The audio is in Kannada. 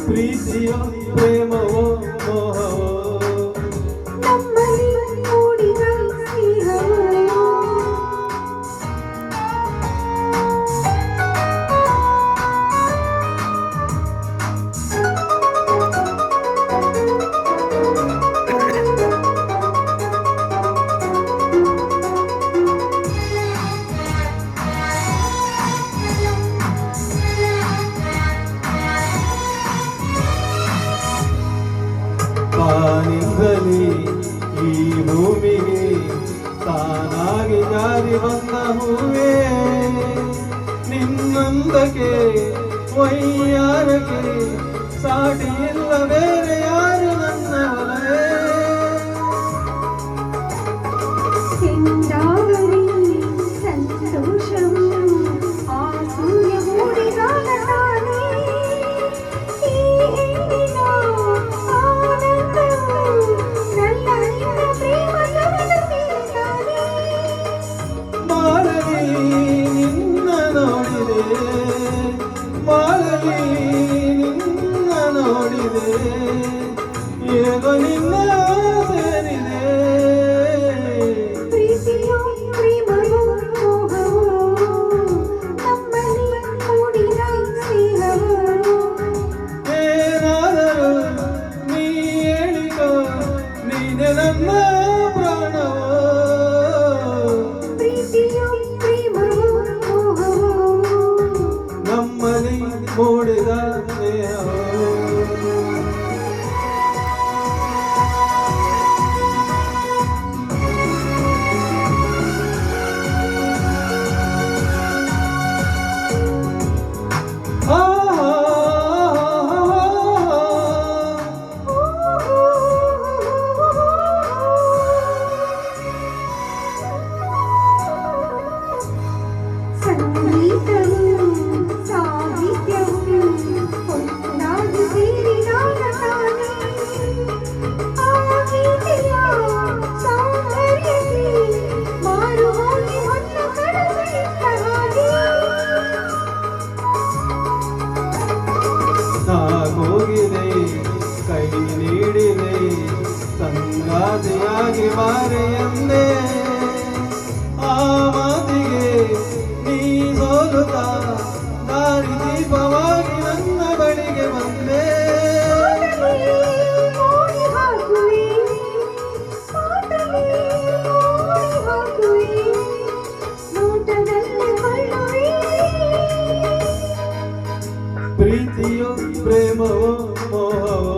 ಪ್ರೀತಿಯೋ ಪ್ರೇಮವೋ ಮೋಹವೋ ನಮ್ಮಲ್ಲಿ ಮೂಡಿದ ಸ್ನೇಹವೋ ತಾನಿಂದಲೇ ಈ ಭೂಮಿಗೆ ತಾನಾಗಿ ಜಾರಿ ಬಂದ ಹೂವೇ ನಿನ್ನೊಂದಕ್ಕೆ ವೈಯಾರಕ್ಕೆ ಸಾಟಿ ಇಲ್ಲ ಬೇರೆ ಯಾರು ನನ್ನ ಒಲವೇ ಎಂದಾಗಲಿ ಸಂತೋಷವು ಆ ಸೂರ್ಯ ಮೂಡಿದಾಗ ತಾನೇ ಈ ಹೆಣ್ಣಿನ ಆನಂದವು ನನ್ನ ನಿನ್ನ ಪ್ರೇಮ ಸವಿದ ತಾನೇ ಮಾಳಲಿ ನಿನ್ನ ನೋಡಿದೆ ಮಾಳಲಿ ನಿನ್ನ ನೋಡಿದೆ ಹೇಗೋ ನಿನ್ನ ಸೇರಿದೆ ಪ್ರೀತಿಯೋ ಪ್ರೇಮವೋ ಮೋಹವೋ ನಮ್ಮಲ್ಲಿ ಮೂಡಿದ ಸ್ನೇಹವೋ ಏನಾದರೂ ನೀ ಹೇಳಿಕೋ ನೀನೆ ನನ್ನ ಪ್ರಾಣವೋ ಪ್ರೀತಿಯೋ ಪ್ರೇಮವೋ ಮೋಹವೋ ನಮ್ಮಲ್ಲಿ ಮೂಡಿದ ಸ್ನೇಹವೋ ಸಂಗೀತವು ಸಾಹಿತ್ಯವು ಒಂದಾಗಿ ಸೇರಿದಾಗ ತಾನೇ ಆ ಗೀತೆಯ ಸೌಂದರ್ಯಕ್ಕೆ ಮಾರು ಹೋಗಿ ಹೊತ್ತ ಕಡಲಿಟ್ಟ ಹಾಗೆ ಸಾಗೋಗಿದೆ ಕೈ ನೀಡಿದೆ ಸಂಗಾತಿಯಾಗಿ ಬಾರೆ ಎಂದೆ ಆ ಮಾತಿಗೆ ನೀ ಸೋಲುತ್ತಾ ದಾರಿ ದೀಪವಾಗಿ ನನ್ನ ಬಳಿಗೆ ಬಂದೆ ಮೋಡಿ ಹಾಕುವೆ ಮಾತಲ್ಲಿ ಮೋಡಿ ಹಾಕುವೆ ನೋಟದಲ್ಲಿ ಕೊಳ್ಳುವೆ ಪ್ರೀತಿಯೋ ಪ್ರೇಮವೋ ಮೋಹವೋ